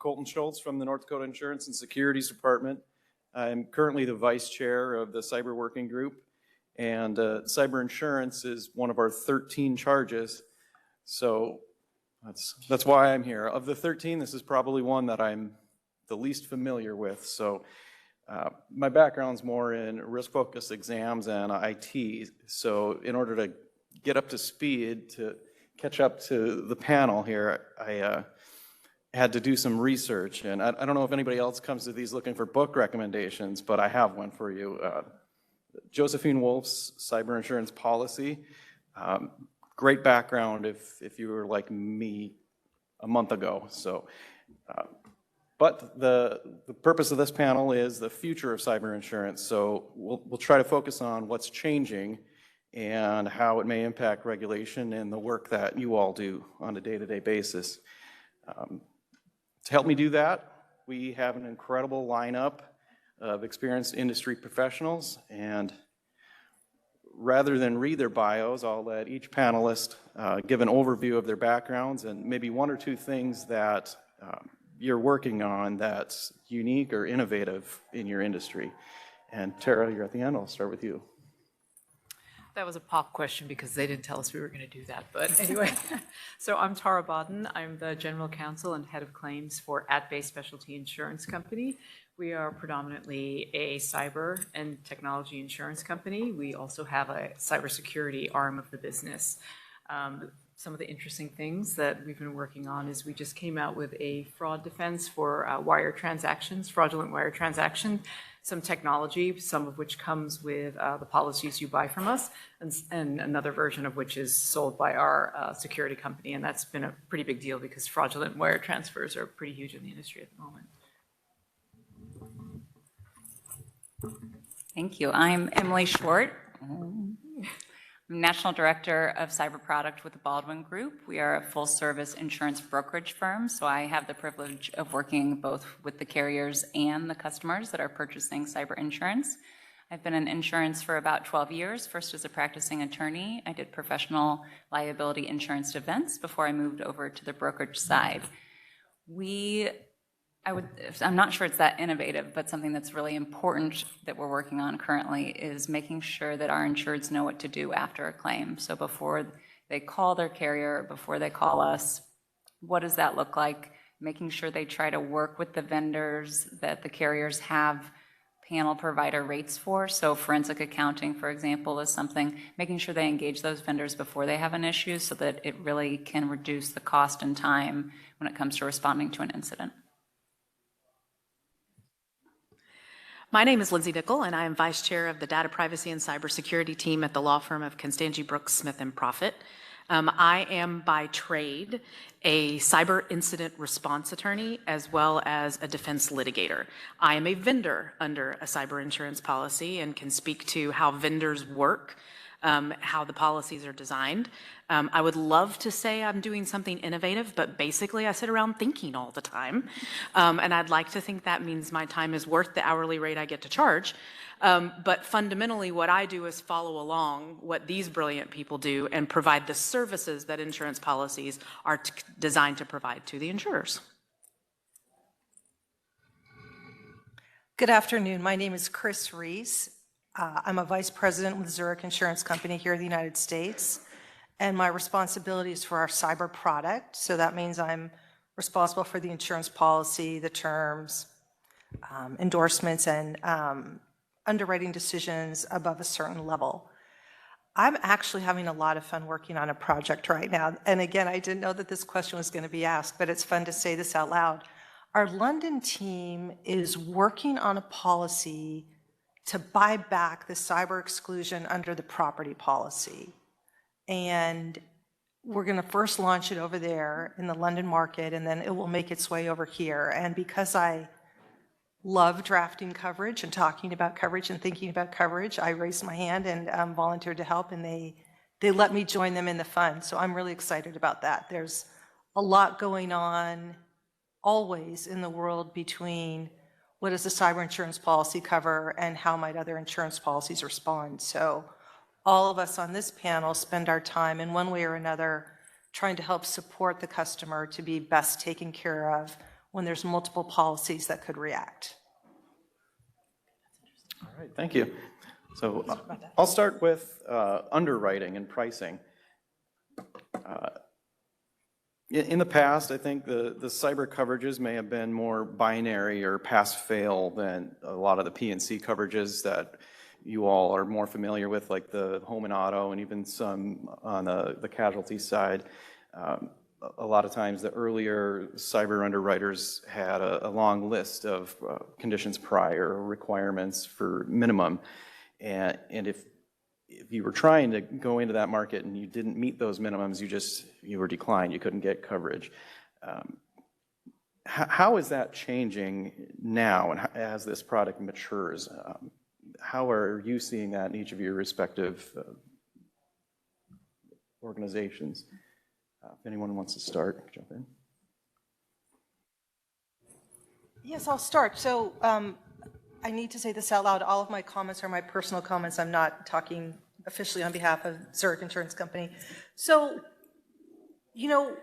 Colton Schultz from the North Dakota Insurance and Securities Department. I'm currently the vice chair of the cyber working group, and cyber insurance is one of our 13 charges. So that's why I'm here. Of the 13, this is probably one that I'm the least familiar with. So my background's more in risk-focused exams and IT. So in order to get up to speed, to catch up to the panel here, I had to do some research. And I don't know if anybody else comes to these looking for book recommendations, but I have one for you. Josephine Wolf's Cyber Insurance Policy. Great background if you were like me a month ago. So, but the purpose of this panel is the future of cyber insurance. So we'll try to focus on what's changing and how it may impact regulation and the work that you all do on a day-to-day basis. To help me do that, we have an incredible lineup of experienced industry professionals, and rather than read their bios, I'll let each panelist give an overview of their backgrounds and maybe one or two things that you're working on that's unique or innovative in your industry. And Tara, you're at the end. I'll start with you. That was a pop question because they didn't tell us we were going to do that. But anyway, so I'm Tara Bodden. I'm the General Counsel and Head of Claims for At-Bay Specialty Insurance Company. We are predominantly a cyber and technology insurance company. We also have a cybersecurity arm of the business. Some of the interesting things that we've been working on is we just came out with a fraud defense for wire transactions, fraudulent wire transactions, some technology, some of which comes with the policies you buy from us, and another version of which is sold by our security company. And that's been a pretty big deal because fraudulent wire transfers are pretty huge in the industry at the moment. Thank you. I'm Emily Short. I'm National Director of Cyber Product with the Baldwin Group. We are a full-service insurance brokerage firm, so I have the privilege of working both with the carriers and the customers that are purchasing cyber insurance. I've been in insurance for about 12 years, first as a practicing attorney. I did professional liability insurance defense before I moved over to the brokerage side. I'm not sure it's that innovative, but something that's really important that we're working on currently is making sure that our insureds know what to do after a claim. So before they call their carrier, before they call us, what does that look like? Making sure they try to work with the vendors that the carriers have panel provider rates for. So forensic accounting, for example, is something, making sure they engage those vendors before they have an issue so that it really can reduce the cost and time when it comes to responding to an incident. My name is Lindsay Dickel, and I am Vice Chair of the Data Privacy and Cybersecurity team at the law firm of Constangy Brooks Smith & Profit. I am by trade a cyber incident response attorney as well as a defense litigator. I am a vendor under a cyber insurance policy and can speak to how vendors work, how the policies are designed. I would love to say I'm doing something innovative, but basically I sit around thinking all the time. And I'd like to think that means my time is worth the hourly rate I get to charge. But fundamentally what I do is follow along what these brilliant people do and provide the services that insurance policies are designed to provide to the insurers. Good afternoon. My name is Chris Reese. I'm a vice president with Zurich Insurance Company here in the United States, and my responsibility is for our cyber product. So that means I'm responsible for the insurance policy, the terms, endorsements, and underwriting decisions above a certain level. I'm actually having a lot of fun working on a project right now. And again, I didn't know that this question was going to be asked, but it's fun to say this out loud. Our London team is working on a policy to buy back the cyber exclusion under the property policy. And we're going to first launch it over there in the London market, and then it will make its way over here. And because I love drafting coverage and talking about coverage and thinking about coverage, I raised my hand and volunteered to help, and they let me join them in the fun. So I'm really excited about that. There's a lot going on always in the world between what does the cyber insurance policy cover and how might other insurance policies respond. So all of us on this panel spend our time in one way or another trying to help support the customer to be best taken care of when there's multiple policies that could react. All right, thank you. So I'll start with underwriting and pricing. In the past, I think the cyber coverages may have been more binary or pass-fail than a lot of the P&C coverages that you all are more familiar with, like the home and auto, and even some on the casualty side. A lot of times, the earlier cyber underwriters had a long list of conditions prior, requirements for minimum, and if you were trying to go into that market and you didn't meet those minimums, you were declined, you couldn't get coverage. How is that changing now, and as this product matures? How are you seeing that in each of your respective organizations? If anyone wants to start, jump in. Yes, I'll start. So I need to say this out loud. All of my comments are my personal comments. I'm not talking officially on behalf of Zurich Insurance Company. So, you know,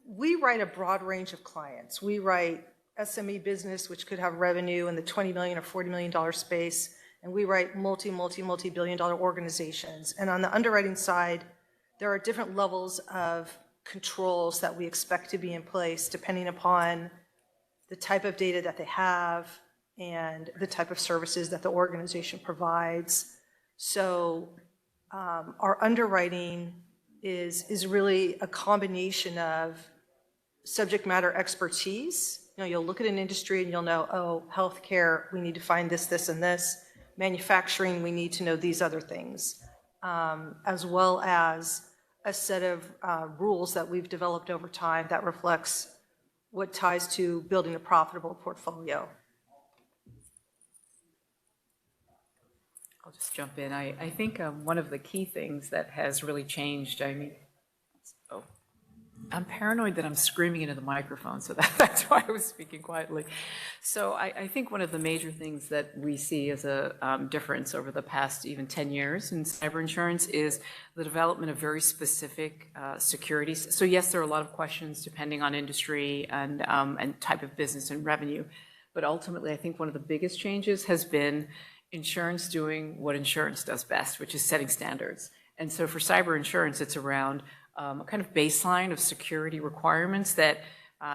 we write a broad range of clients. We write SME business, which could have revenue in the $20 million or $40 million space, and we write multi-billion dollar organizations. And on the underwriting side, there are different levels of controls that we expect to be in place depending upon the type of data that they have and the type of services that the organization provides. So our underwriting is really a combination of subject matter expertise. You know, you'll look at an industry and you'll know, oh, healthcare, we need to find this, this, and this. Manufacturing, we need to know these other things, as well as a set of rules that we've developed over time that reflects what ties to building a profitable portfolio. I'll just jump in. I think one of the key things that has really changed, I'm paranoid that I'm screaming into the microphone, so that's why I was speaking quietly. So I think one of the major things that we see as a difference over the past even 10 years in cyber insurance is the development of very specific securities. So yes, there are a lot of questions depending on industry and type of business and revenue, but ultimately I think one of the biggest changes has been insurance doing what insurance does best, which is setting standards. And so for cyber insurance, it's around a kind of baseline of security requirements that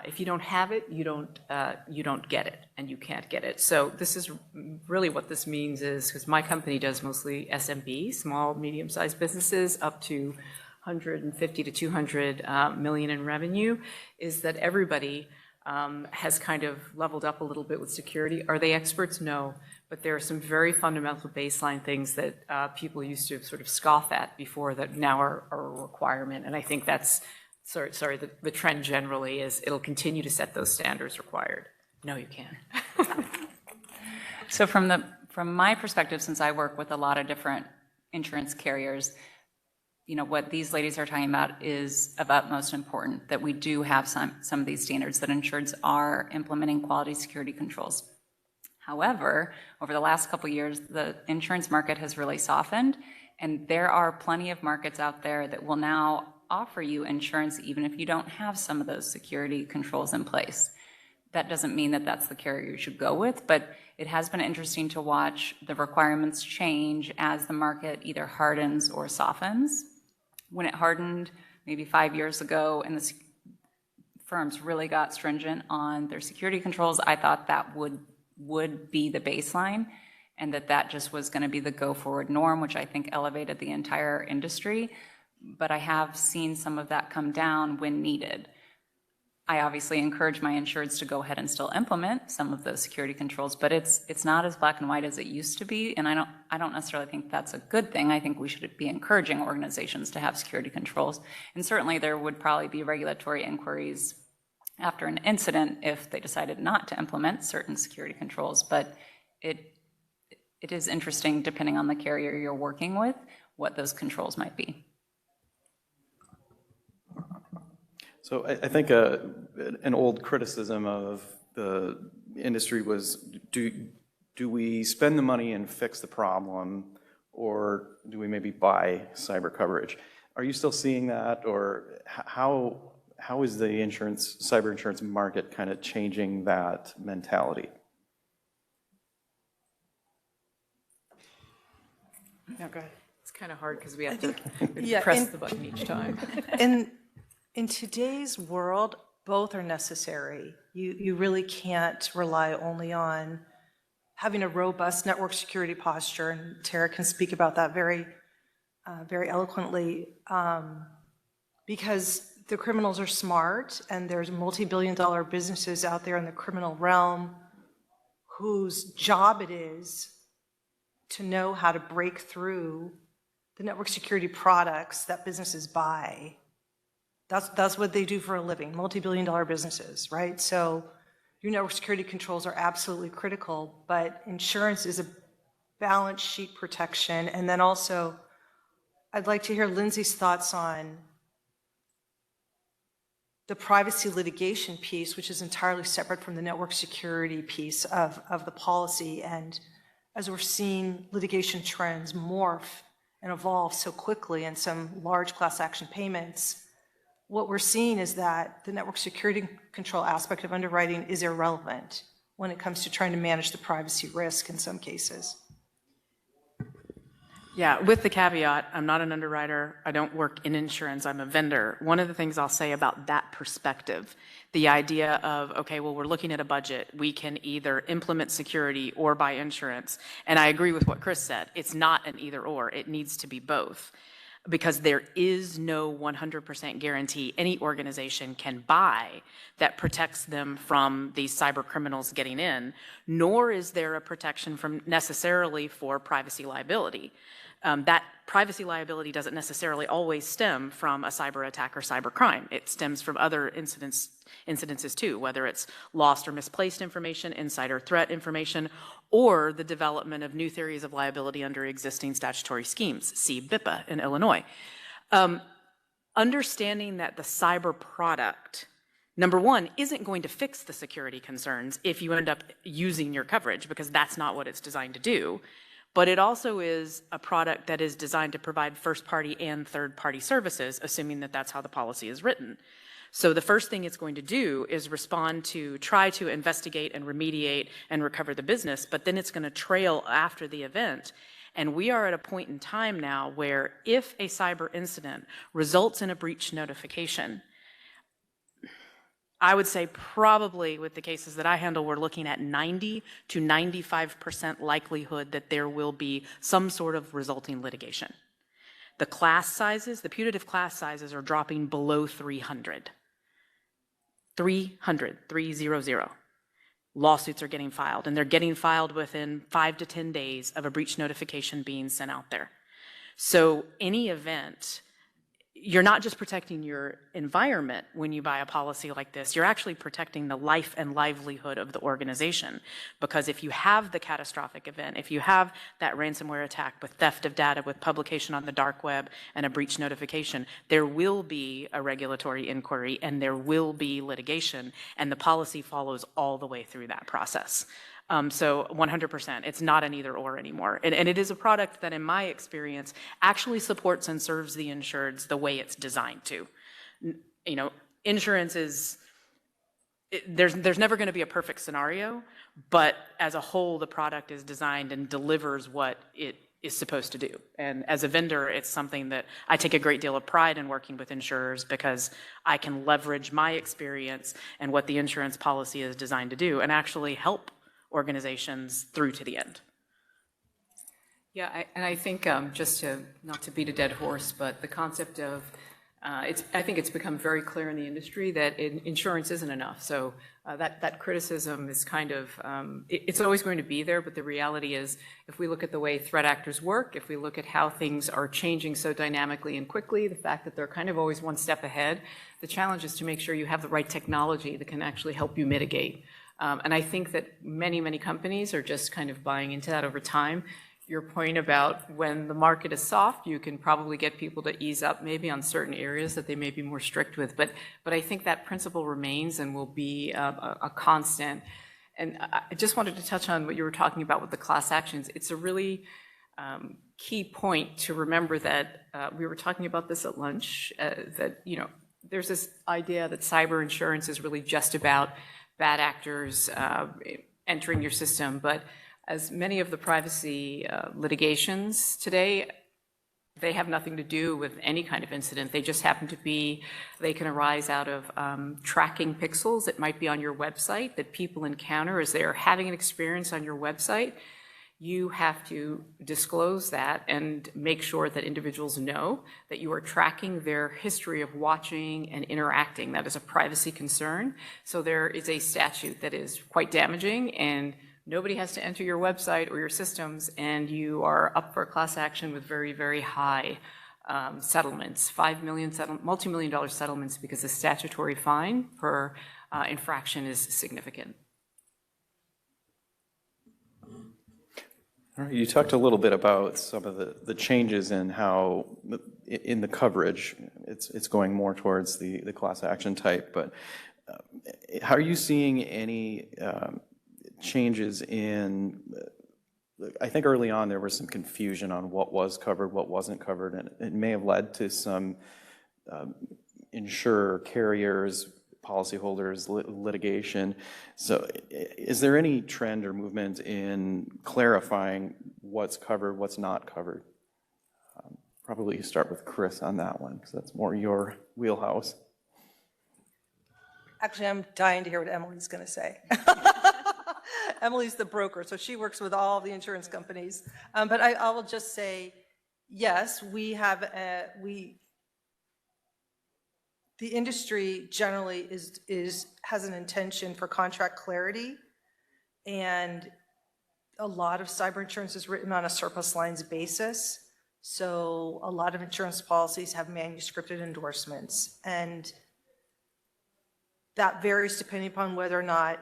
if you don't have it, you don't get it, and you can't get it. So this is really what this means is, because my company does mostly SMB, small, medium-sized businesses, up to 150 to 200 million in revenue, is that everybody has kind of leveled up a little bit with security. Are they experts? No. But there are some very fundamental baseline things that people used to sort of scoff at before that now are a requirement. And I think that's, the trend generally is it'll continue to set those standards required. No, you can't. So from my perspective, since I work with a lot of different insurance carriers, you know, what these ladies are talking about is of utmost importance, that we do have some of these standards, that insureds are implementing quality security controls. However, over the last couple of years, the insurance market has really softened, and there are plenty of markets out there that will now offer you insurance even if you don't have some of those security controls in place. That doesn't mean that that's the carrier you should go with, but it has been interesting to watch the requirements change as the market either hardens or softens. When it hardened maybe 5 years ago and the firms really got stringent on their security controls, I thought that would be the baseline, and that just was going to be the go-forward norm, which I think elevated the entire industry. But I have seen some of that come down when needed. I obviously encourage my insureds to go ahead and still implement some of those security controls, but it's not as black and white as it used to be, and I don't necessarily think that's a good thing. I think we should be encouraging organizations to have security controls, and certainly there would probably be regulatory inquiries after an incident if they decided not to implement certain security controls. But it is interesting, depending on the carrier you're working with, what those controls might be. So I think an old criticism of the industry was, do we spend the money and fix the problem, or do we maybe buy cyber coverage? Are you still seeing that, or how how is the cyber insurance market kind of changing that mentality? No, go ahead. It's kind of hard because we have to yeah, press the button each time. In today's world, both are necessary. You really can't rely only on having a robust network security posture, and Tara can speak about that very eloquently, because the criminals are smart, and there's multi-billion-dollar businesses out there in the criminal realm whose job it is to know how to break through the network security products that businesses buy. That's what they do for a living, multi-billion-dollar businesses, right? So your network security controls are absolutely critical, but insurance is a balance sheet protection. And then also, I'd like to hear Lindsay's thoughts on the privacy litigation piece, which is entirely separate from the network security piece of the policy. And as we're seeing litigation trends morph and evolve so quickly and some large class action payments, what we're seeing is that the network security control aspect of underwriting is irrelevant when it comes to trying to manage the privacy risk in some cases. Yeah, with the caveat, I'm not an underwriter. I don't work in insurance. I'm a vendor. One of the things I'll say about that perspective, the idea of, okay, well, we're looking at a budget. We can either implement security or buy insurance. And I agree with what Chris said. It's not an either or. It needs to be both, because there is no 100% guarantee any organization can buy that protects them from these cyber criminals getting in, nor is there a protection from necessarily for privacy liability. That privacy liability doesn't necessarily always stem from a cyber attack or cyber crime. It stems from other incidences too, whether it's lost or misplaced information, insider threat information, or the development of new theories of liability under existing statutory schemes, see BIPA in Illinois. Understanding that the cyber product, number one, isn't going to fix the security concerns if you end up using your coverage, because that's not what it's designed to do. But it also is a product that is designed to provide first-party and third-party services, assuming that that's how the policy is written. So the first thing it's going to do is try to investigate and remediate and recover the business, but then it's going to trail after the event. And we are at a point in time now where if a cyber incident results in a breach notification, I would say probably with the cases that I handle, we're looking at 90 to 95% likelihood that there will be some sort of resulting litigation. The class sizes, the putative class sizes are dropping below 300. 300. Lawsuits are getting filed, and they're getting filed within 5 to 10 days of a breach notification being sent out there. So any event, you're not just protecting your environment when you buy a policy like this, you're actually protecting the life and livelihood of the organization. Because if you have the catastrophic event, if you have that ransomware attack with theft of data, with publication on the dark web and a breach notification, there will be a regulatory inquiry and there will be litigation, and the policy follows all the way through that process. So 100%, it's not an either or anymore. And it is a product that in my experience actually supports and serves the insureds the way it's designed to. You know, insurance is, there's never gonna be a perfect scenario, but as a whole, the product is designed and delivers what it is supposed to do. And as a vendor, it's something that I take a great deal of pride in working with insurers, because I can leverage my experience and what the insurance policy is designed to do and actually help organizations through to the end. Yeah, I think just to, not to beat a dead horse, but the concept of, I think it's become very clear in the industry that insurance isn't enough. So that criticism is kind of, it's always going to be there, but the reality is, if we look at the way threat actors work, if we look at how things are changing so dynamically and quickly, the fact that they're kind of always one step ahead, the challenge is to make sure you have the right technology that can actually help you mitigate. And I think that many, many companies are just kind of buying into that over time. Your point about when the market is soft, you can probably get people to ease up maybe on certain areas that they may be more strict with. But I think that principle remains and will be a constant. And I just wanted to touch on what you were talking about with the class actions. It's a really key point to remember that we were talking about this at lunch, that, you know, there's this idea that cyber insurance is really just about bad actors entering your system, but as many of the privacy litigations today, they have nothing to do with any kind of incident. They just happen to be, they can arise out of tracking pixels that might be on your website that people encounter as they're having an experience on your website. You have to disclose that and make sure that individuals know that you are tracking their history of watching and interacting. That is a privacy concern. So there is a statute that is quite damaging, and nobody has to enter your website or your systems, and you are up for a class action with very, very high settlements, $5 million multi-million-dollar settlements, because the statutory fine per infraction is significant. All right, you talked a little bit about some of the changes in how, in the coverage, it's going more towards the class action type, but how are you seeing any changes in, I think early on there was some confusion on what was covered, what wasn't covered, and it may have led to some insurer, carriers, policyholders, litigation. So is there any trend or movement in clarifying what's covered, what's not covered? Probably start with Chris on that one, because that's more your wheelhouse. Actually, I'm dying to hear what Emily's going to say. Emily's the broker, so she works with all the insurance companies. But I will just say, yes, we have, the industry generally has an intention for contract clarity, and a lot of cyber insurance is written on a surplus lines basis. So a lot of insurance policies have manuscripted endorsements, and that varies depending upon whether or not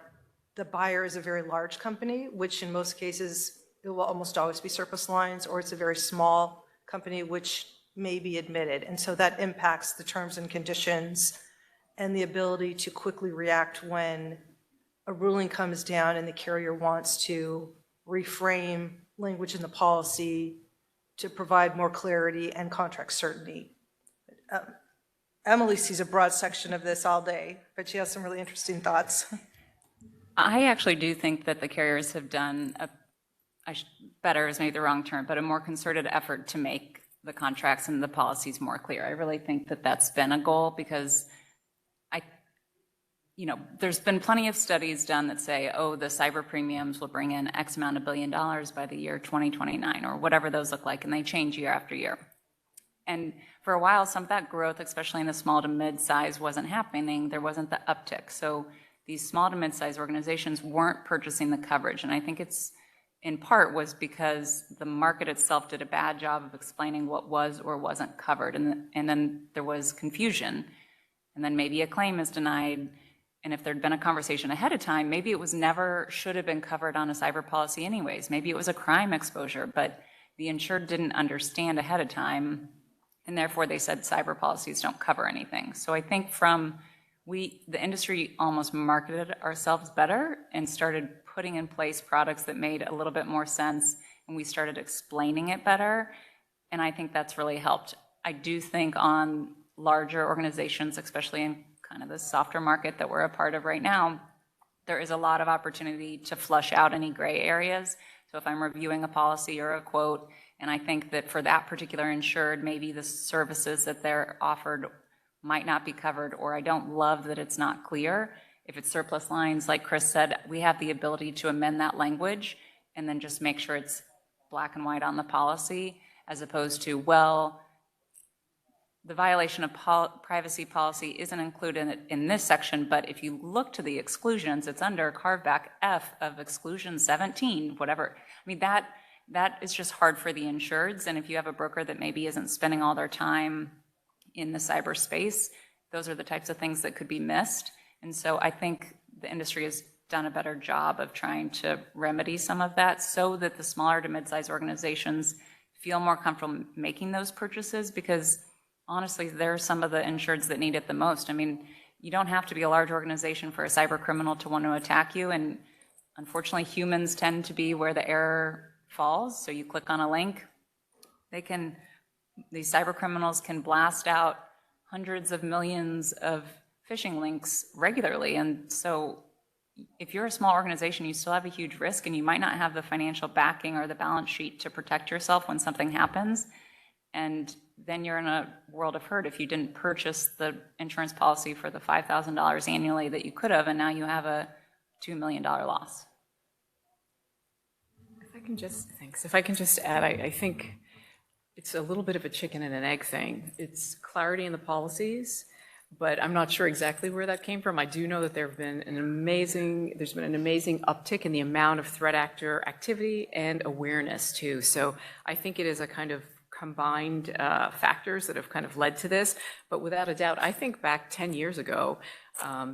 the buyer is a very large company, which in most cases it will almost always be surplus lines, or it's a very small company, which may be admitted. And so that impacts the terms and conditions and the ability to quickly react when a ruling comes down and the carrier wants to reframe language in the policy to provide more clarity and contract certainty. Emily sees a broad section of this all day, but she has some really interesting thoughts. I actually do think that the carriers have done better is maybe the wrong term, but a more concerted effort to make the contracts and the policies more clear. I really think that that's been a goal, because there's been plenty of studies done that say, oh, the cyber premiums will bring in X amount of $1 billion by the year 2029, or whatever those look like, and they change year after year. And for a while, some of that growth, especially in the small to mid-size, wasn't happening. There wasn't the uptick. So these small to mid-size organizations weren't purchasing the coverage. And I think it's in part was because the market itself did a bad job of explaining what was or wasn't covered. And then there was confusion. And then maybe a claim is denied. And if there'd been a conversation ahead of time, maybe it was never should have been covered on a cyber policy anyways. Maybe it was a crime exposure, but the insured didn't understand ahead of time, and therefore they said cyber policies don't cover anything. So I think the industry almost marketed ourselves better and started putting in place products that made a little bit more sense, and we started explaining it better, and I think that's really helped. I do think on larger organizations, especially in kind of the softer market that we're a part of right now, there is a lot of opportunity to flush out any gray areas. So if I'm reviewing a policy or a quote, and I think that for that particular insured, maybe the services that they're offered might not be covered, or I don't love that it's not clear. If it's surplus lines, like Chris said, we have the ability to amend that language and then just make sure it's black and white on the policy, as opposed to, well, the violation of privacy policy isn't included in this section, but if you look to the exclusions, it's under carve-back F of exclusion 17, whatever. I mean, that is just hard for the insureds, and if you have a broker that maybe isn't spending all their time in the cyberspace, those are the types of things that could be missed. And so I think the industry has done a better job of trying to remedy some of that so that the smaller to mid-sized organizations feel more comfortable making those purchases, because honestly, there are some of the insureds that need it the most. I mean, you don't have to be a large organization for a cyber criminal to want to attack you, and unfortunately, humans tend to be where the error falls. So you click on a link, these cyber criminals can blast out hundreds of millions of phishing links regularly. And so if you're a small organization, you still have a huge risk, and you might not have the financial backing or the balance sheet to protect yourself when something happens. And then you're in a world of hurt if you didn't purchase the insurance policy for the $5,000 annually that you could have, and now you have a $2 million loss. If I can just add, I think it's a little bit of a chicken and an egg thing. It's clarity in the policies, but I'm not sure exactly where that came from. I do know that there's been an amazing uptick in the amount of threat actor activity and awareness too. So I think it is a kind of combined factors that have kind of led to this. But without a doubt, I think back 10 years ago,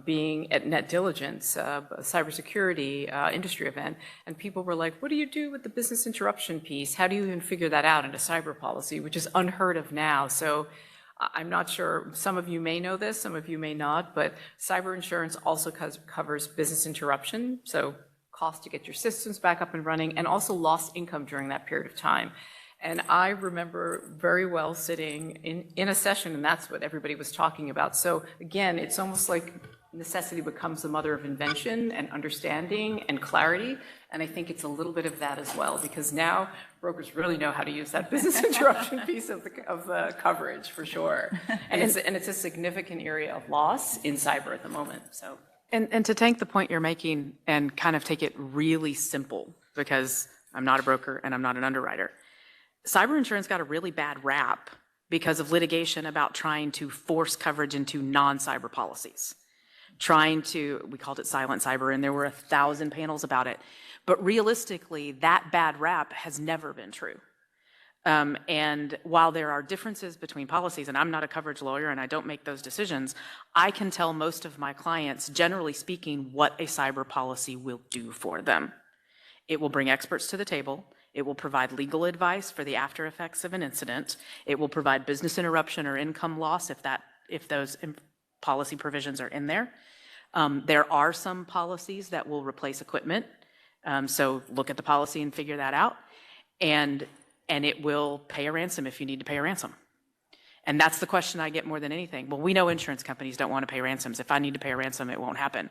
being at Net Diligence, a cybersecurity industry event, and people were like, what do you do with the business interruption piece? How do you even figure that out in a cyber policy, which is unheard of now? So I'm not sure, some of you may know this, some of you may not, but cyber insurance also covers business interruption, so cost to get your systems back up and running, and also lost income during that period of time. And I remember very well sitting in a session, and that's what everybody was talking about. So again, it's almost like necessity becomes the mother of invention and understanding and clarity. And I think it's a little bit of that as well, because now brokers really know how to use that business interruption piece of the coverage for sure. And it's a significant area of loss in cyber at the moment. So. And to take the point you're making and kind of take it really simple, because I'm not a broker and I'm not an underwriter. Cyber insurance got a really bad rap because of litigation about trying to force coverage into non-cyber policies. We called it silent cyber, and there were 1,000 panels about it. But realistically, that bad rap has never been true. And while there are differences between policies, and I'm not a coverage lawyer and I don't make those decisions, I can tell most of my clients, generally speaking, what a cyber policy will do for them. It will bring experts to the table. It will provide legal advice for the after effects of an incident. It will provide business interruption or income loss if those policy provisions are in there. There are some policies that will replace equipment. So look at the policy and figure that out. And it will pay a ransom if you need to pay a ransom. And that's the question I get more than anything. Well, we know insurance companies don't want to pay ransoms. If I need to pay a ransom, it won't happen.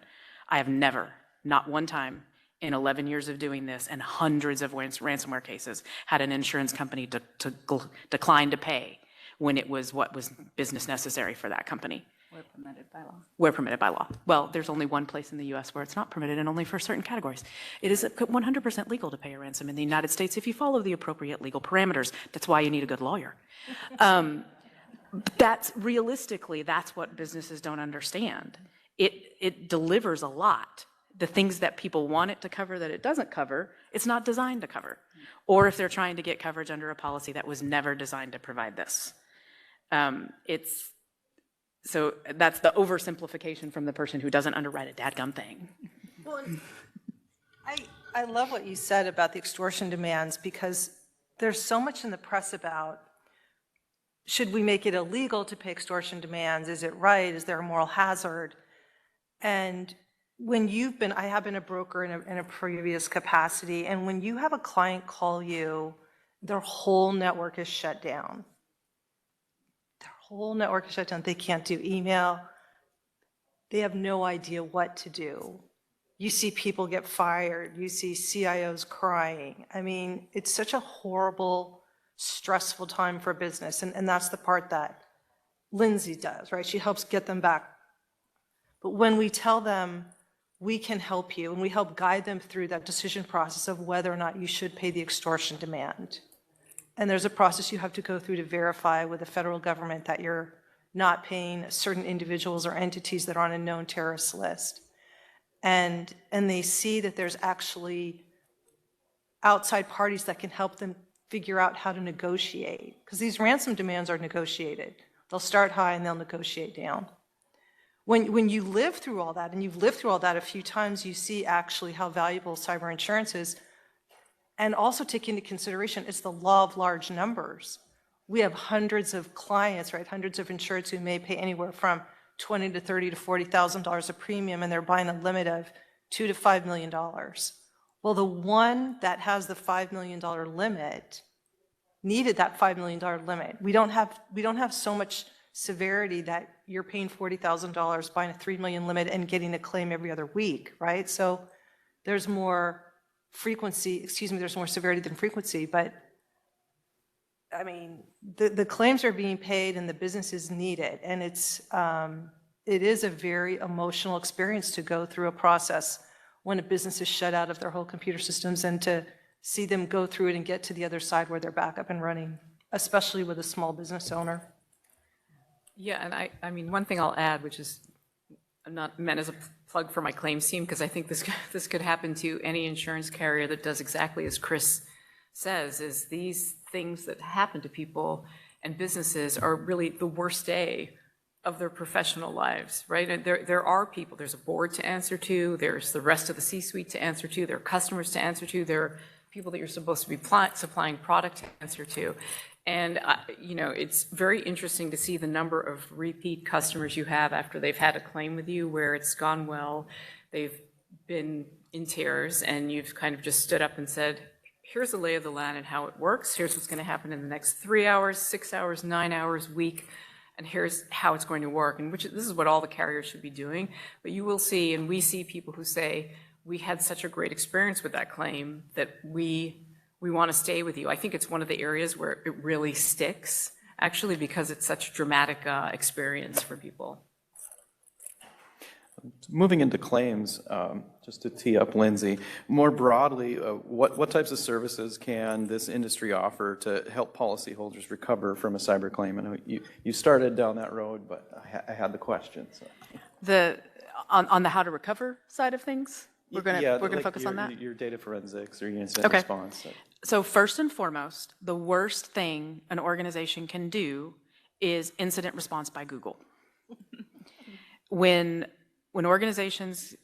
I have never, not one time, in 11 years of doing this and hundreds of ransomware cases, had an insurance company decline to pay when it was what was business necessary for that company. Where permitted by law. Where permitted by law. Well, there's only one place in the U.S. where it's not permitted, and only for certain categories. It is 100% legal to pay a ransom in the United States if you follow the appropriate legal parameters. That's why you need a good lawyer. That's what businesses don't understand. It delivers a lot. The things that people want it to cover that it doesn't cover, it's not designed to cover. Or if they're trying to get coverage under a policy that was never designed to provide this. So that's the oversimplification from the person who doesn't underwrite a dadgum thing. Well, I love what you said about the extortion demands, because there's so much in the press about, should we make it illegal to pay extortion demands? Is it right? Is there a moral hazard? And when I have been a broker in a previous capacity, and when you have a client call you, their whole network is shut down. Their whole network is shut down. They can't do email. They have no idea what to do. You see people get fired. You see CIOs crying. I mean, it's such a horrible, stressful time for business. And that's the part that Lindsay does, right? She helps get them back. But when we tell them, we can help you, and we help guide them through that decision process of whether or not you should pay the extortion demand. And there's a process you have to go through to verify with the federal government that you're not paying certain individuals or entities that are on a known terrorist list. And they see that there's actually outside parties that can help them figure out how to negotiate. Because these ransom demands are negotiated. They'll start high and they'll negotiate down. When you live through all that, and you've lived through all that a few times, you see actually how valuable cyber insurance is. And also take into consideration, it's the law of large numbers. We have hundreds of clients, right? Hundreds of insureds who may pay anywhere from $20,000 to $30,000 to $40,000 a premium, and they're buying a limit of $2 to $5 million. Well, the one that has the $5 million limit needed that $5 million limit. We don't have so much severity that you're paying $40,000, buying a $3 million limit and getting a claim every other week, right? So there's more frequency, there's more severity than frequency, but I mean, the claims are being paid and the businesses need it. And it is a very emotional experience to go through a process when a business is shut out of their whole computer systems and to see them go through it and get to the other side where they're back up and running, especially with a small business owner. Yeah, and I mean, one thing I'll add, which is not meant as a plug for my claims team, because I think this could happen to any insurance carrier that does exactly as Chris says, is these things that happen to people and businesses are really the worst day of their professional lives, right? And there are people, there's a board to answer to, there's the rest of the C-suite to answer to, there are customers to answer to, there are people that you're supposed to be supplying product to answer to. And, you know, it's very interesting to see the number of repeat customers you have after they've had a claim with you where it's gone well, they've been in tears, and you've kind of just stood up and said, here's the lay of the land and how it works, here's what's going to happen in the next 3 hours, 6 hours, 9 hours, week, and here's how it's going to work. And this is what all the carriers should be doing. But you will see, and we see people who say, we had such a great experience with that claim that we want to stay with you. I think it's one of the areas where it really sticks, actually, because it's such a dramatic experience for people. Moving into claims, just to tee up Lindsay, more broadly, what types of services can this industry offer to help policyholders recover from a cyber claim? I know you started down that road, but I had the question. So. On the how to recover side of things? We're going to like focus on that? Your data forensics or your incident response. So first and foremost, the worst thing an organization can do is incident response by Google. When organizations,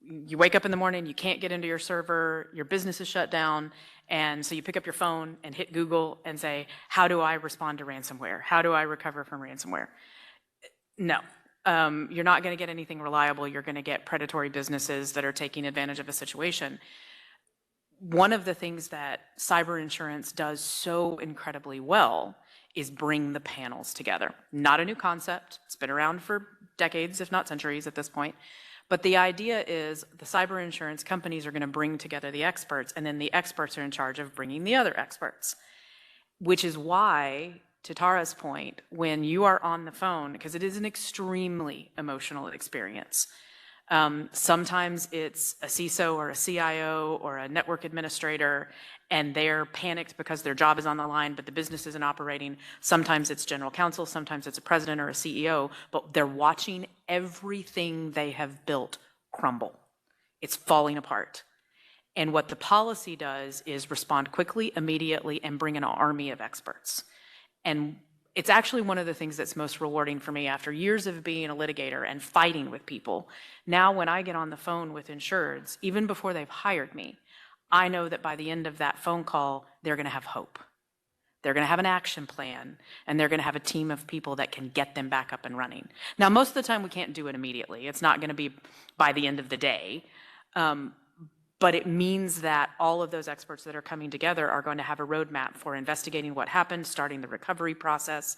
you wake up in the morning, you can't get into your server, your business is shut down, and so you pick up your phone and hit Google and say, how do I respond to ransomware? How do I recover from ransomware? No. You're not going to get anything reliable. You're going to get predatory businesses that are taking advantage of a situation. One of the things that cyber insurance does so incredibly well is bring the panels together. Not a new concept. It's been around for decades, if not centuries at this point. But the idea is the cyber insurance companies are going to bring together the experts, and then the experts are in charge of bringing the other experts, which is why, to Tara's point, when you are on the phone, because it is an extremely emotional experience, sometimes it's a CISO or a CIO or a network administrator, and they're panicked because their job is on the line, but the business isn't operating. Sometimes it's general counsel, sometimes it's a president or a CEO, but they're watching everything they have built crumble. It's falling apart. And what the policy does is respond quickly, immediately, and bring an army of experts. And it's actually one of the things that's most rewarding for me after years of being a litigator and fighting with people. Now, when I get on the phone with insureds, even before they've hired me, I know that by the end of that phone call, they're going to have hope. They're going to have an action plan, and they're going to have a team of people that can get them back up and running. Now, most of the time, we can't do it immediately. It's not going to be by the end of the day. But it means that all of those experts that are coming together are going to have a roadmap for investigating what happened, starting the recovery process,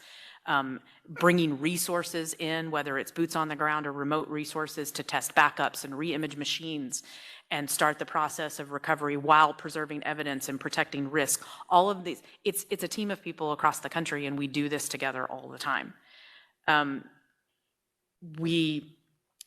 bringing resources in, whether it's boots on the ground or remote resources to test backups and re-image machines and start the process of recovery while preserving evidence and protecting risk. All of these, it's a team of people across the country, and we do this together all the time. We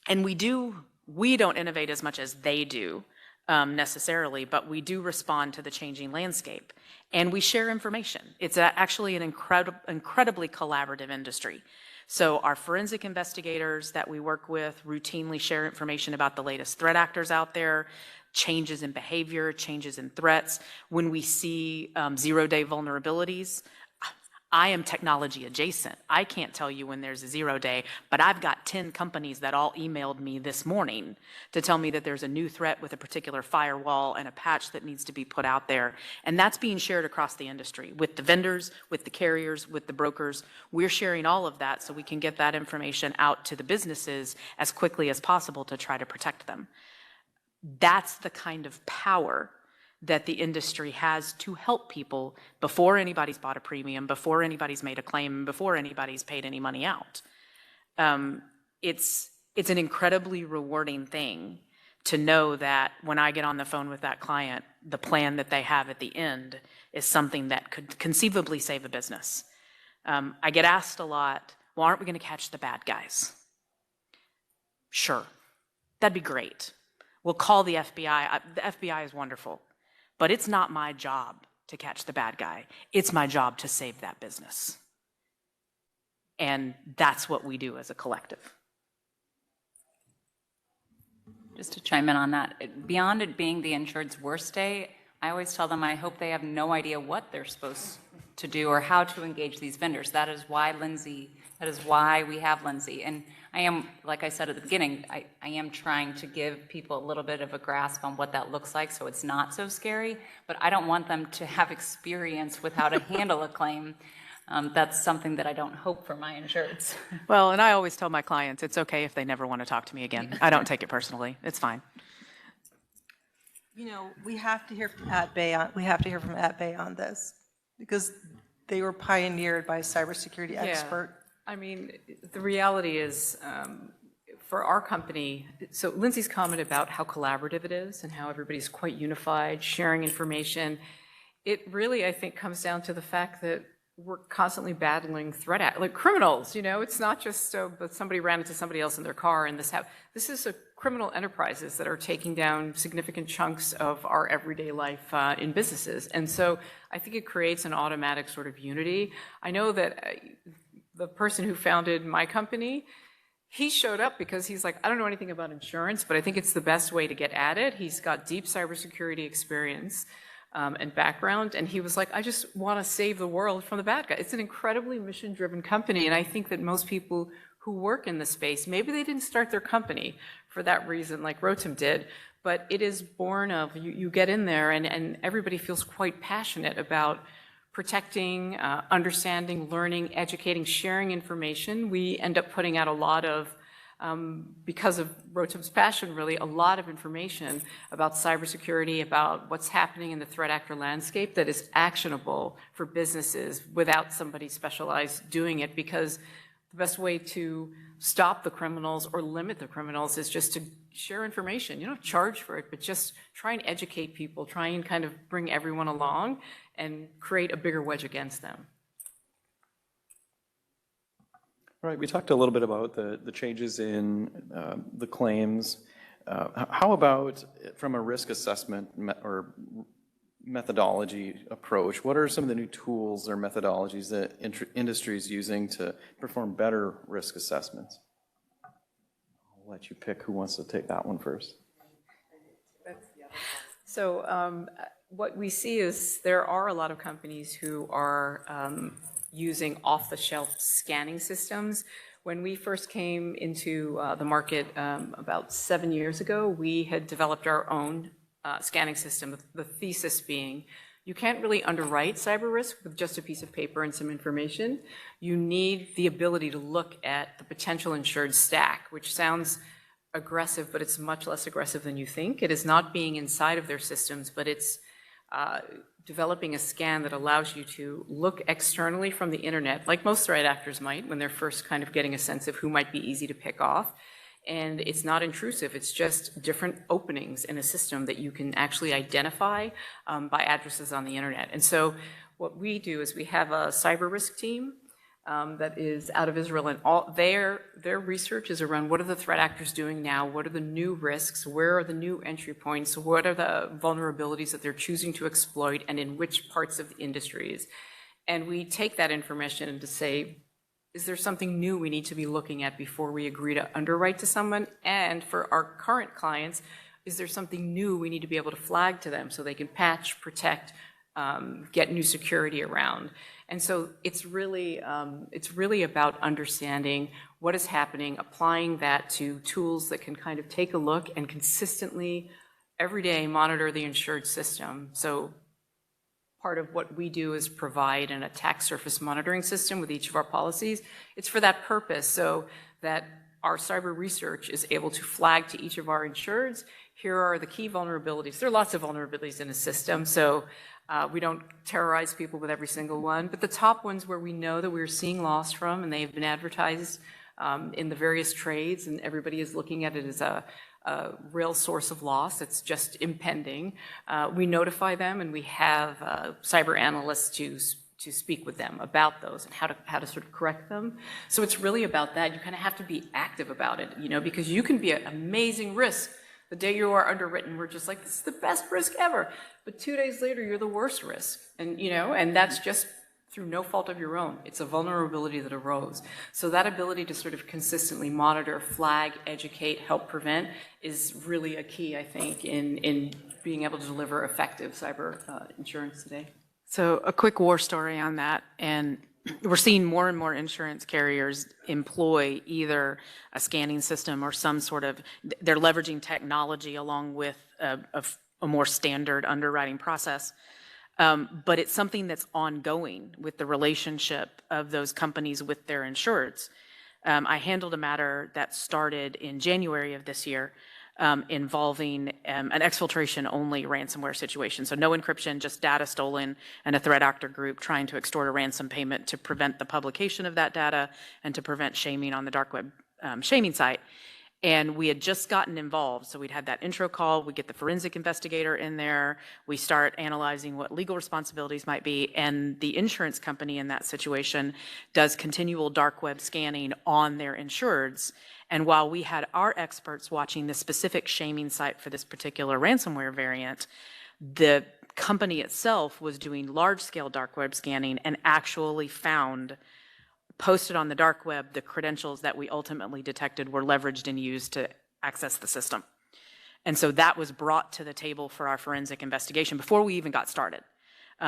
don't innovate as much as they do. Necessarily, but we do respond to the changing landscape, and we share information. It's actually an incredibly collaborative industry. So our forensic investigators that we work with routinely share information about the latest threat actors out there, changes in behavior, changes in threats. When we see zero-day vulnerabilities, I am technology adjacent. I can't tell you when there's a 0 day, but I've got 10 companies that all emailed me this morning to tell me that there's a new threat with a particular firewall and a patch that needs to be put out there. And that's being shared across the industry with the vendors, with the carriers, with the brokers. We're sharing all of that so we can get that information out to the businesses as quickly as possible to try to protect them. That's the kind of power that the industry has to help people before anybody's bought a premium, before anybody's made a claim, before anybody's paid any money out. It's an incredibly rewarding thing to know that when I get on the phone with that client, the plan that they have at the end is something that could conceivably save a business. I get asked a lot, well, aren't we going to catch the bad guys? Sure, that'd be great. We'll call the FBI. The FBI is wonderful, but it's not my job to catch the bad guy. It's my job to save that business. And that's what we do as a collective. Just to chime in on that, beyond it being the insured's worst day, I always tell them I hope they have no idea what they're supposed to do or how to engage these vendors. That is why we have Lindsay. And I am, like I said at the beginning, I am trying to give people a little bit of a grasp on what that looks like so it's not so scary, but I don't want them to have experience with how to handle a claim. That's something that I don't hope for my insureds. Well, and I always tell my clients, it's okay if they never want to talk to me again. I don't take it personally. It's fine. You know, we have to hear from AtBay on this because they were pioneered by a cybersecurity expert. I mean, the reality is, for our company, so Lindsay's comment about how collaborative it is and how everybody's quite unified, sharing information, it really, I think, comes down to the fact that we're constantly battling like criminals, you know, it's not just that somebody ran into somebody else in their car and this is criminal enterprises that are taking down significant chunks of our everyday life in businesses. And so I think it creates an automatic sort of unity. I know that the person who founded my company, he showed up because he's like, I don't know anything about insurance, but I think it's the best way to get at it. He's got deep cybersecurity experience and background, and he was like, I just want to save the world from the bad guy. It's an incredibly mission-driven company, and I think that most people who work in the space, maybe they didn't start their company for that reason like Rotem did, but it is born of, you get in there and everybody feels quite passionate about protecting, understanding, learning, educating, sharing information. We end up putting out a lot of, because of Rotem's passion, really, a lot of information about cybersecurity, about what's happening in the threat actor landscape that is actionable for businesses without somebody specialized doing it, because the best way to stop the criminals or limit the criminals is just to share information. You don't charge for it, but just try and educate people, try and kind of bring everyone along and create a bigger wedge against them. Right, we talked a little bit about the changes in the claims. How about from a risk assessment or methodology approach, what are some of the new tools or methodologies that industry is using to perform better risk assessments? I'll let you pick who wants to take that one first. So what we see is there are a lot of companies who are using off-the-shelf scanning systems. When we first came into the market about 7 years ago, we had developed our own scanning system, the thesis being you can't really underwrite cyber risk with just a piece of paper and some information. You need the ability to look at the potential insured stack, which sounds aggressive, but it's much less aggressive than you think. It is not being inside of their systems, but it's developing a scan that allows you to look externally from the internet, like most threat actors might when they're first kind of getting a sense of who might be easy to pick off. And it's not intrusive, it's just different openings in a system that you can actually identify by addresses on the internet. And so what we do is we have a cyber risk team that is out of Israel, and all their research is around what are the threat actors doing now, what are the new risks, where are the new entry points, what are the vulnerabilities that they're choosing to exploit, and in which parts of the industries. And we take that information to say, is there something new we need to be looking at before we agree to underwrite to someone? And for our current clients, is there something new we need to be able to flag to them so they can patch, protect, get new security around? And so it's really about understanding what is happening, applying that to tools that can kind of take a look and consistently, every day, monitor the insured system. So part of what we do is provide an attack surface monitoring system with each of our policies. It's for that purpose, so that our cyber research is able to flag to each of our insureds, here are the key vulnerabilities. There are lots of vulnerabilities in a system, so we don't terrorize people with every single one, but the top ones where we know that we're seeing loss from, and they've been advertised in the various trades, and everybody is looking at it as a real source of loss that's just impending. We notify them, and we have cyber analysts to speak with them about those and how to sort of correct them. So it's really about that. You kind of have to be active about it, because you can be an amazing risk. The day you are underwritten, we're just like, this is the best risk ever. But 2 days later, you're the worst risk. And, and that's just through no fault of your own. It's a vulnerability that arose. So that ability to sort of consistently monitor, flag, educate, help prevent is really a key, I think, in being able to deliver effective cyber insurance today. So a quick war story on that, and we're seeing more and more insurance carriers employ either a scanning system or some sort of, they're leveraging technology along with a more standard underwriting process. But it's something that's ongoing with the relationship of those companies with their insureds. I handled a matter that started in January of this year involving an exfiltration-only ransomware situation. So no encryption, just data stolen, and a threat actor group trying to extort a ransom payment to prevent the publication of that data and to prevent shaming on the dark web shaming site. And we had just gotten involved. So we'd had that intro call, we get the forensic investigator in there, we start analyzing what legal responsibilities might be, and the insurance company in that situation does continual dark web scanning on their insureds. And while we had our experts watching the specific shaming site for this particular ransomware variant, the company itself was doing large-scale dark web scanning and actually found, posted on the dark web, the credentials that we ultimately detected were leveraged and used to access the system. And so that was brought to the table for our forensic investigation before we even got started.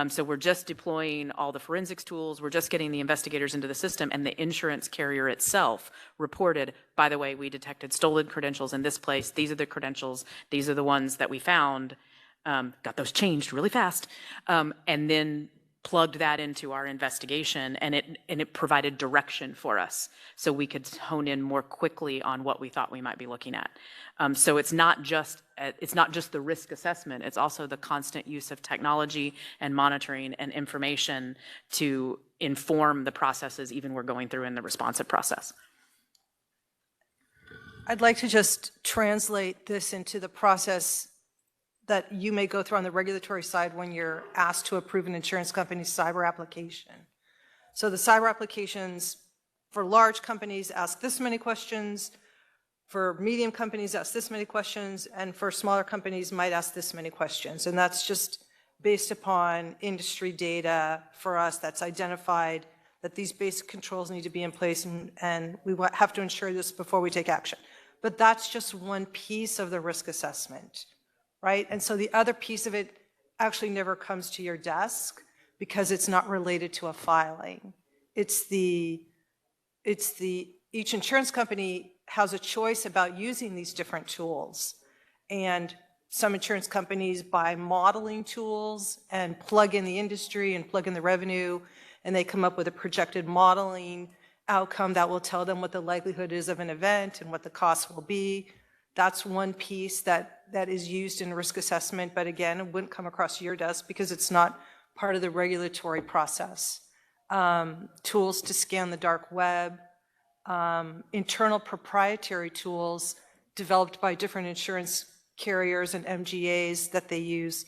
So we're just deploying all the forensics tools, we're just getting the investigators into the system, and the insurance carrier itself reported, by the way, we detected stolen credentials in this place, these are the credentials, these are the ones that we found, got those changed really fast, and then plugged that into our investigation, and it provided direction for us so we could hone in more quickly on what we thought we might be looking at. So it's not just the risk assessment, it's also the constant use of technology and monitoring and information to inform the processes even we're going through in the responsive process. I'd like to just translate this into the process that you may go through on the regulatory side when you're asked to approve an insurance company's cyber application. So the cyber applications for large companies ask this many questions, for medium companies ask this many questions, and for smaller companies might ask this many questions. And that's just based upon industry data for us that's identified that these basic controls need to be in place, and we have to ensure this before we take action. But that's just one piece of the risk assessment, right? And so the other piece of it actually never comes to your desk because it's not related to a filing. Each insurance company has a choice about using these different tools. And some insurance companies buy modeling tools and plug in the industry and plug in the revenue, and they come up with a projected modeling outcome that will tell them what the likelihood is of an event and what the cost will be. That's one piece that is used in risk assessment, but again, it wouldn't come across your desk because it's not part of the regulatory process. Tools to scan the dark web, internal proprietary tools developed by different insurance carriers and MGAs that they use,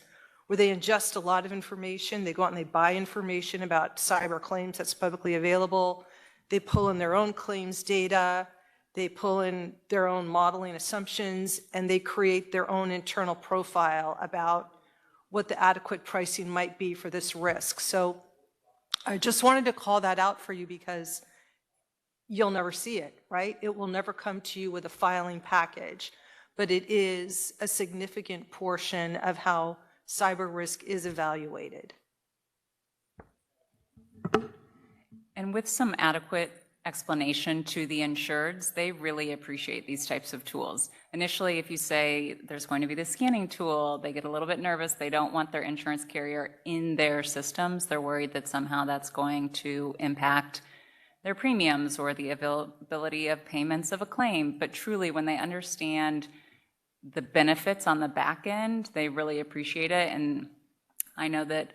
where they ingest a lot of information. They go out and they buy information about cyber claims that's publicly available. They pull in their own claims data. They pull in their own modeling assumptions, and they create their own internal profile about what the adequate pricing might be for this risk. So I just wanted to call that out for you because you'll never see it, right? It will never come to you with a filing package, but it is a significant portion of how cyber risk is evaluated. And with some adequate explanation to the insureds, they really appreciate these types of tools. Initially, if you say there's going to be this scanning tool, they get a little bit nervous. They don't want their insurance carrier in their systems. They're worried that somehow that's going to impact their premiums or the availability of payments of a claim. But truly, when they understand the benefits on the back end, they really appreciate it. And I know that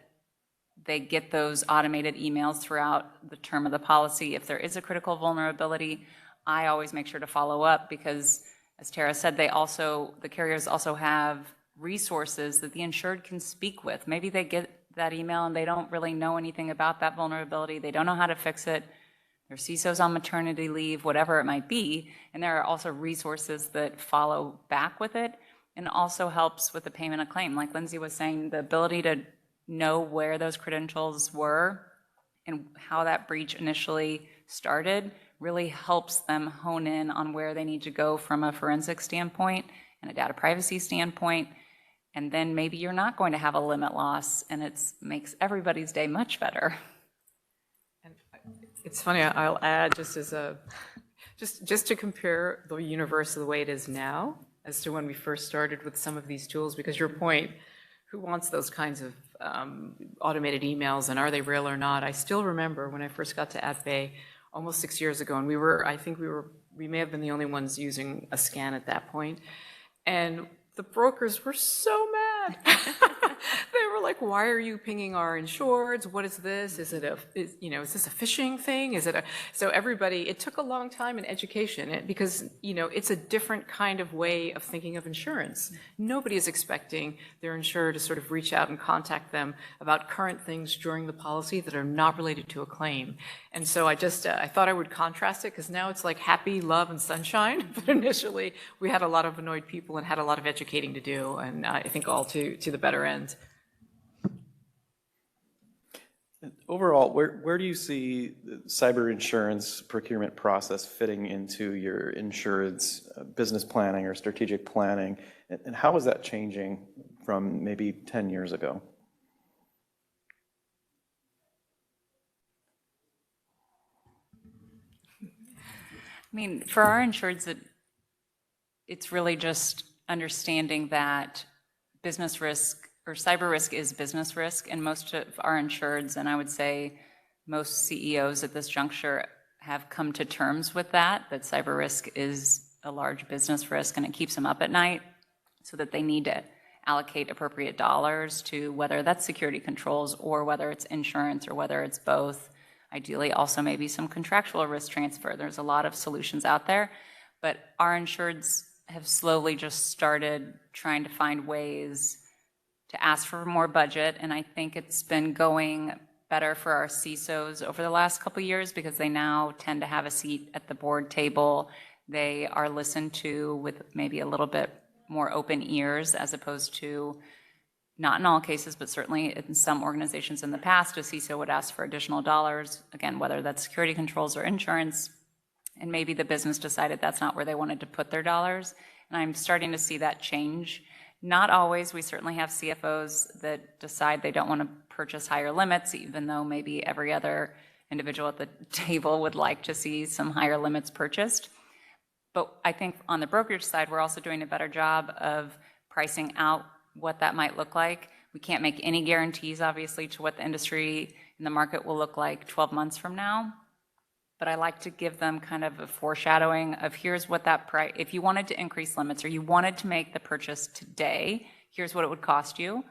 they get those automated emails throughout the term of the policy. If there is a critical vulnerability, I always make sure to follow up because, as Tara said, the carriers also have resources that the insured can speak with. Maybe they get that email and they don't really know anything about that vulnerability. They don't know how to fix it. Their CISO's on maternity leave, whatever it might be. And there are also resources that follow back with it and also helps with the payment of claim. Like Lindsay was saying, the ability to know where those credentials were and how that breach initially started really helps them hone in on where they need to go from a forensic standpoint and a data privacy standpoint. And then maybe you're not going to have a limit loss, and it makes everybody's day much better. And it's funny, I'll add just to compare the universe of the way it is now as to when we first started with some of these tools, because your point, who wants those kinds of automated emails and are they real or not? I still remember when I first got to AtBay almost 6 years ago, and we may have been the only ones using a scan at that point, and the brokers were so mad. They were like, "Why are you pinging our insureds? What is this? Is this a phishing thing? So everybody? It took a long time in education because it's a different kind of way of thinking of insurance. Nobody is expecting their insurer to sort of reach out and contact them about current things during the policy that are not related to a claim. And so I thought I would contrast it because now it's like happy, love, and sunshine. But initially, we had a lot of annoyed people and had a lot of educating to do, and I think all to the better end. Overall, where do you see the cyber insurance procurement process fitting into your insurance business planning or strategic planning? And how is that changing from maybe 10 years ago? I mean, for our insureds, it's really just understanding that business risk or cyber risk is business risk, and most of our insureds, and I would say most CEOs at this juncture, have come to terms with that cyber risk is a large business risk and it keeps them up at night, so that they need to allocate appropriate dollars to whether that's security controls or whether it's insurance or whether it's both. Ideally, also maybe some contractual risk transfer. There's a lot of solutions out there, but our insureds have slowly just started trying to find ways to ask for more budget, and I think it's been going better for our CISOs over the last couple of years because they now tend to have a seat at the board table. They are listened to with maybe a little bit more open ears as opposed to, not in all cases, but certainly in some organizations in the past, a CISO would ask for additional dollars, again, whether that's security controls or insurance, and maybe the business decided that's not where they wanted to put their dollars. And I'm starting to see that change. Not always. We certainly have CFOs that decide they don't want to purchase higher limits, even though maybe every other individual at the table would like to see some higher limits purchased. But I think on the brokerage side, we're also doing a better job of pricing out what that might look like. We can't make any guarantees, obviously, to what the industry and the market will look like 12 months from now. But I like to give them kind of a foreshadowing of here's what that price, if you wanted to increase limits or you wanted to make the purchase today, here's what it would cost you.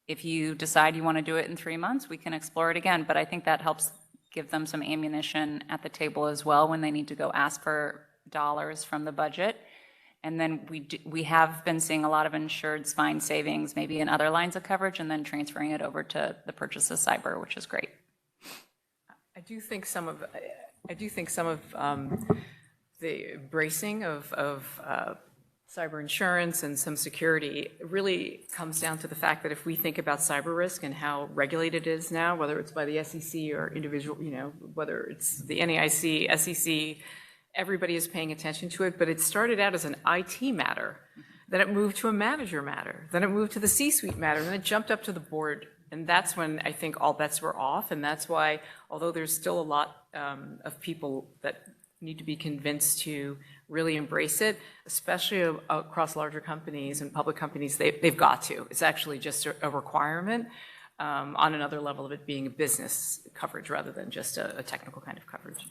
If you decide you want to do it in 3 months, we can explore it again. But I think that helps give them some ammunition at the table as well when they need to go ask for dollars from the budget. And then we have been seeing a lot of insureds find savings maybe in other lines of coverage and then transferring it over to the purchase of cyber, which is great. I do think some of the embracing of cyber insurance and some security really comes down to the fact that if we think about cyber risk and how regulated it is now, whether it's by the SEC or individual, whether it's the NAIC, SEC, everybody is paying attention to it, but it started out as an IT matter, then it moved to a manager matter, then it moved to the C-suite matter, and then it jumped up to the board. And that's when I think all bets were off, and that's why, although there's still a lot of people that need to be convinced to really embrace it, especially across larger companies and public companies, they've got to. It's actually just a requirement on another level of it being a business coverage rather than just a technical kind of coverage.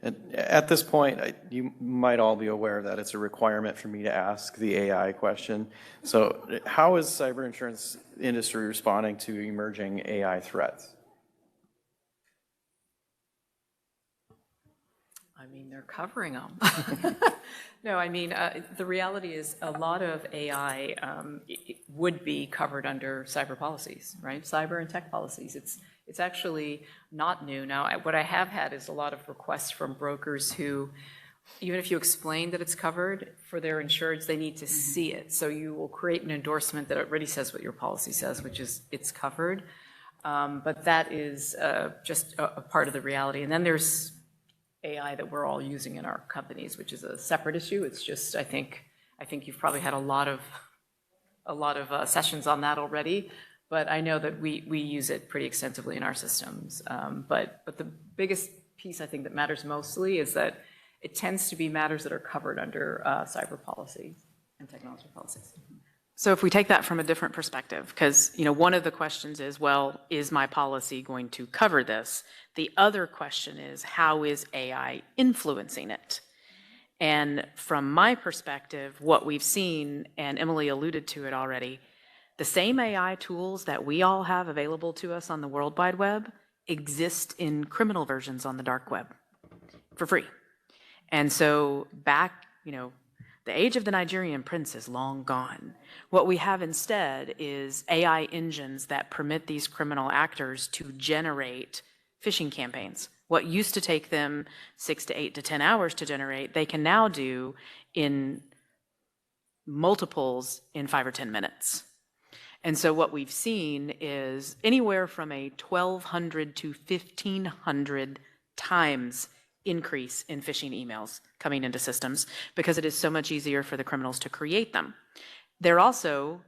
And at this point, you might all be aware that it's a requirement for me to ask the AI question. So how is cyber insurance industry responding to emerging AI threats? I mean, they're covering them. No, I mean, the reality is a lot of AI would be covered under cyber policies, right? Cyber and tech policies. It's actually not new. Now, what I have had is a lot of requests from brokers who, even if you explain that it's covered for their insureds, they need to see it. So you will create an endorsement that already says what your policy says, which is it's covered. But that is just a part of the reality. And then there's AI that we're all using in our companies, which is a separate issue. It's just, I think you've probably had a lot of sessions on that already, but I know that we use it pretty extensively in our systems. But the biggest piece I think that matters mostly is that it tends to be matters that are covered under cyber policy and technology policies. So if we take that from a different perspective, because one of the questions is, well, is my policy going to cover this? The other question is, how is AI influencing it? And from my perspective, what we've seen, and Emily alluded to it already, the same AI tools that we all have available to us on the World Wide Web exist in criminal versions on the dark web for free. And so back, the age of the Nigerian prince is long gone. What we have instead is AI engines that permit these criminal actors to generate phishing campaigns. What used to take them 6 to 8 to 10 hours to generate, they can now do in multiples in 5 or 10 minutes. And so what we've seen is anywhere from a 1,200 to 1,500 times increase in phishing emails coming into systems because it is so much easier for the criminals to create them. They're also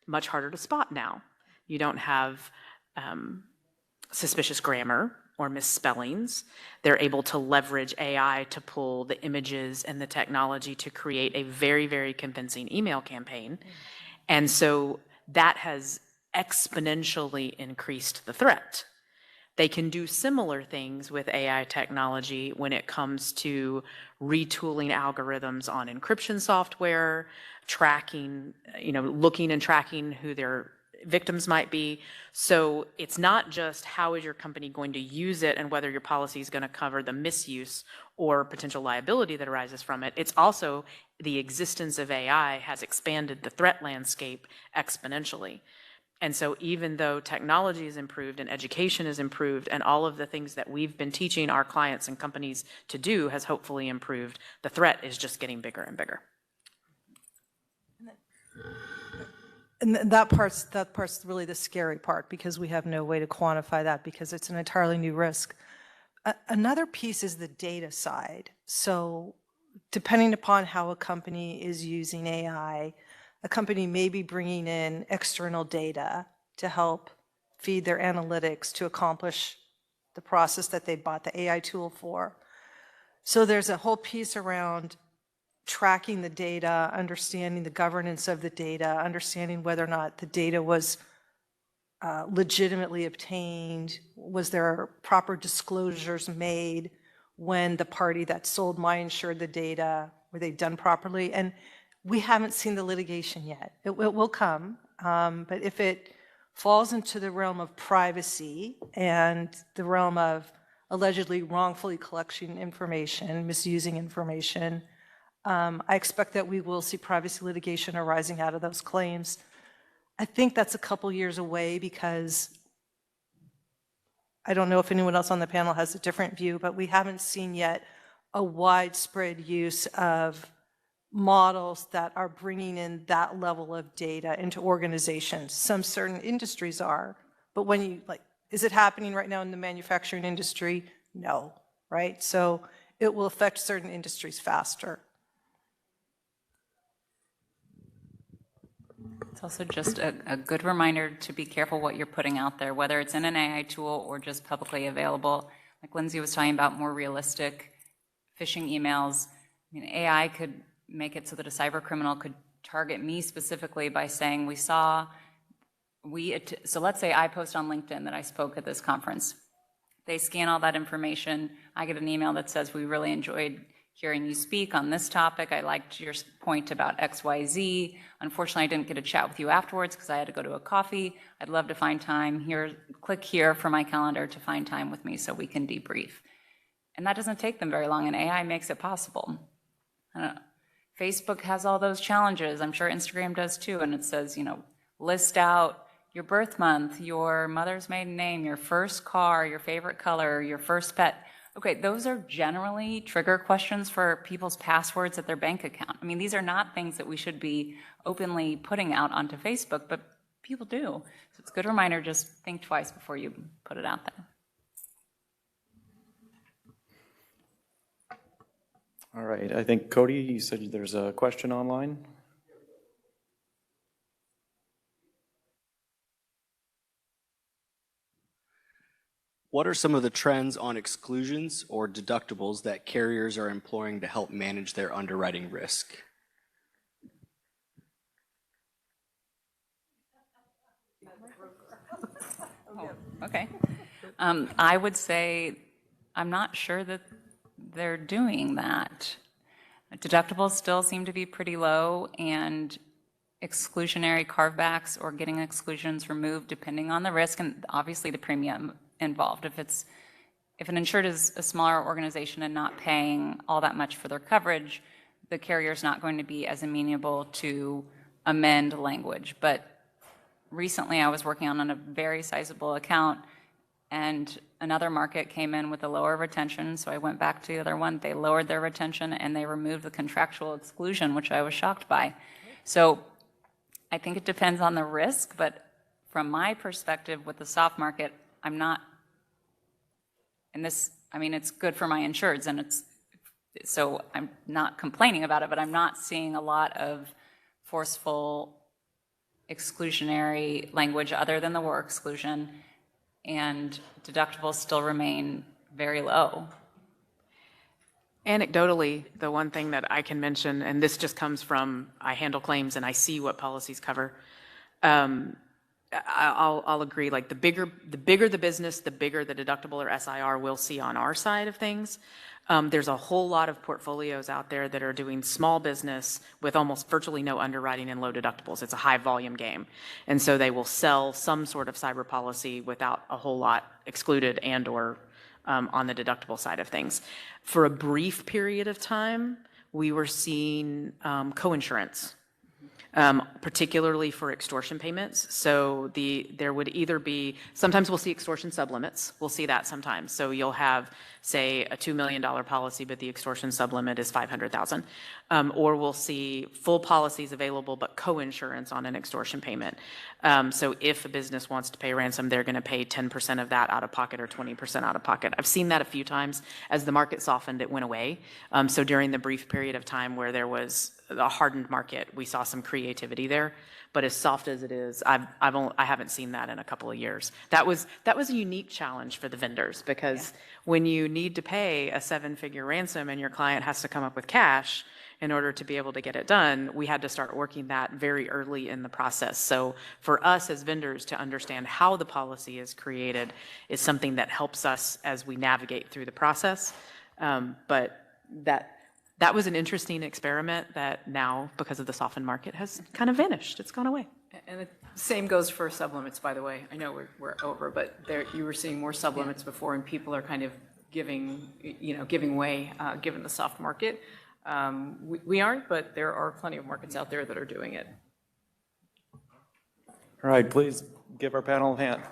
much harder to spot now. You don't have suspicious grammar or misspellings. They're able to leverage AI to pull the images and the technology to create a very, very convincing email campaign. And so that has exponentially increased the threat. They can do similar things with AI technology when it comes to retooling algorithms on encryption software, tracking, looking and tracking who their victims might be. So it's not just how is your company going to use it and whether your policy is going to cover the misuse or potential liability that arises from it. It's also the existence of AI has expanded the threat landscape exponentially. And so even though technology is improved and education is improved and all of the things that we've been teaching our clients and companies to do has hopefully improved, the threat is just getting bigger and bigger. And that part's really the scary part because we have no way to quantify that because it's an entirely new risk. Another piece is the data side. So depending upon how a company is using AI, a company may be bringing in external data to help feed their analytics to accomplish the process that they bought the AI tool for. So there's a whole piece around tracking the data, understanding the governance of the data, understanding whether or not the data was legitimately obtained, was there proper disclosures made when the party that sold my insured the data, were they done properly? And we haven't seen the litigation yet. It will come, but if it falls into the realm of privacy and the realm of allegedly wrongfully collecting information, misusing information, I expect that we will see privacy litigation arising out of those claims. I think that's a couple years away because I don't know if anyone else on the panel has a different view, but we haven't seen yet a widespread use of models that are bringing in that level of data into organizations. Some certain industries are, but when you, is it happening right now in the manufacturing industry? No, right? So it will affect certain industries faster. It's also just a good reminder to be careful what you're putting out there, whether it's in an AI tool or just publicly available. Like Lindsay was talking about more realistic phishing emails. I mean, AI could make it so that a cyber criminal could target me specifically by saying, so let's say I post on LinkedIn that I spoke at this conference. They scan all that information. I get an email that says, we really enjoyed hearing you speak on this topic. I liked your point about XYZ. Unfortunately, I didn't get a chat with you afterwards because I had to go to a coffee. I'd love to find time here. Click here for my calendar to find time with me so we can debrief. And that doesn't take them very long, and AI makes it possible. I don't know. Facebook has all those challenges. I'm sure Instagram does too. And it says, list out your birth month, your mother's maiden name, your first car, your favorite color, your first pet. Okay, those are generally trigger questions for people's passwords at their bank account. I mean, these are not things that we should be openly putting out onto Facebook, but people do. So it's a good reminder, just think twice before you put it out there. All right, I think Cody, you said there's a question online? What are some of the trends on exclusions or deductibles that carriers are employing to help manage their underwriting risk? Okay. I would say I'm not sure that they're doing that. Deductibles still seem to be pretty low, and exclusionary carvebacks or getting exclusions removed depending on the risk and obviously the premium involved. If an insured is a smaller organization and not paying all that much for their coverage, the carrier's not going to be as amenable to amend language. But recently I was working on a very sizable account, and another market came in with a lower retention, so I went back to the other one. They lowered their retention and they removed the contractual exclusion, which I was shocked by. So I think it depends on the risk, but from my perspective with the soft market, I'm not, and this, I mean, it's good for my insureds, and so I'm not complaining about it, but I'm not seeing a lot of forceful exclusionary language other than the war exclusion, and deductibles still remain very low. Anecdotally, the one thing that I can mention, and this just comes from, I handle claims and I see what policies cover. I'll agree, like the bigger the business, the bigger the deductible or SIR we'll see on our side of things. There's a whole lot of portfolios out there that are doing small business with almost virtually no underwriting and low deductibles. It's a high volume game. And so they will sell some sort of cyber policy without a whole lot excluded and or on the deductible side of things. For a brief period of time, we were seeing coinsurance. Particularly for extortion payments. So there would either be, sometimes we'll see extortion sublimits. We'll see that sometimes. So you'll have, say, a $2 million policy, but the extortion sublimit is $500,000. Or we'll see full policies available, but co-insurance on an extortion payment. So if a business wants to pay ransom, they're going to pay 10% of that out of pocket or 20% out of pocket. I've seen that a few times. As the market softened, it went away. So during the brief period of time where there was a hardened market, we saw some creativity there. But as soft as it is, I haven't seen that in a couple of years. That was a unique challenge for the vendors, because when you need to pay a 7-figure ransom and your client has to come up with cash in order to be able to get it done, we had to start working that very early in the process. So for us as vendors to understand how the policy is created is something that helps us as we navigate through the process. But that was an interesting experiment that now, because of the softened market, has kind of vanished. It's gone away. And the same goes for sublimits, by the way. I know we're over, but you were seeing more sublimits before, and people are kind of giving way, given the soft market. We aren't, but there are plenty of markets out there that are doing it. All right, please give our panel a hand.